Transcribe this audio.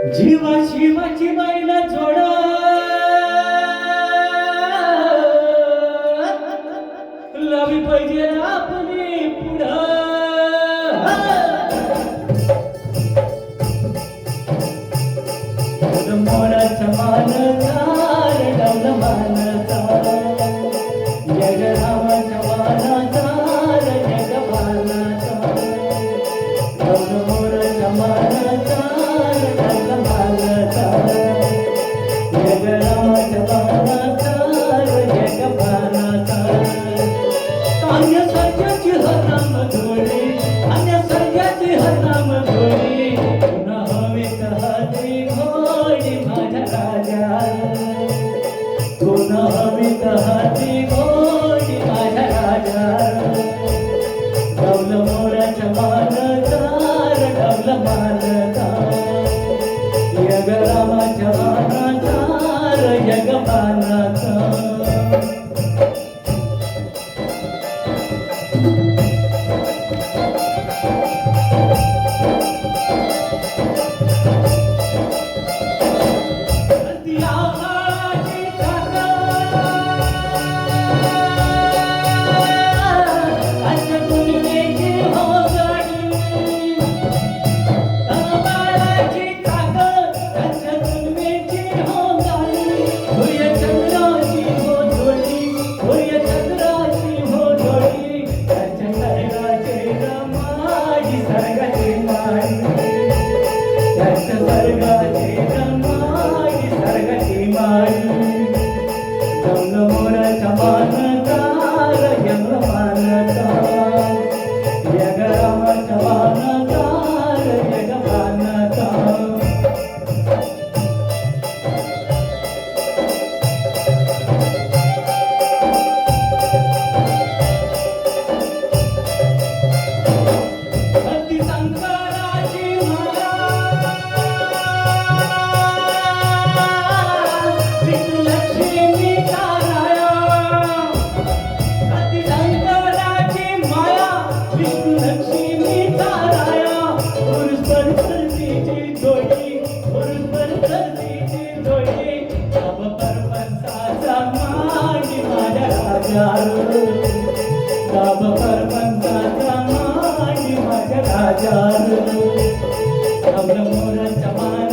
जीवा शिवाची बाईला जोडा लावी पाहिजे आपली पुढं मोराच्या मानचा रडवला मानचा जग रामाच्या मानाचा जग मानाचा मोराच्या मानचा रडवला मानचा जग रामाच्या मानाचा जग मानाचा अन्य सर्जाची हरनाम धोळी अन्य सर्जाची हरनाम धोळी पुन्हा हवेत हाती घोडी माझ्या राजा पुन्हा हवेत हाती घोडी माझ्या राजा डवलं मोराच्या मानचा रडवलं मानचा यग रामाच्या मानाचा यग मानाचा मोराच्या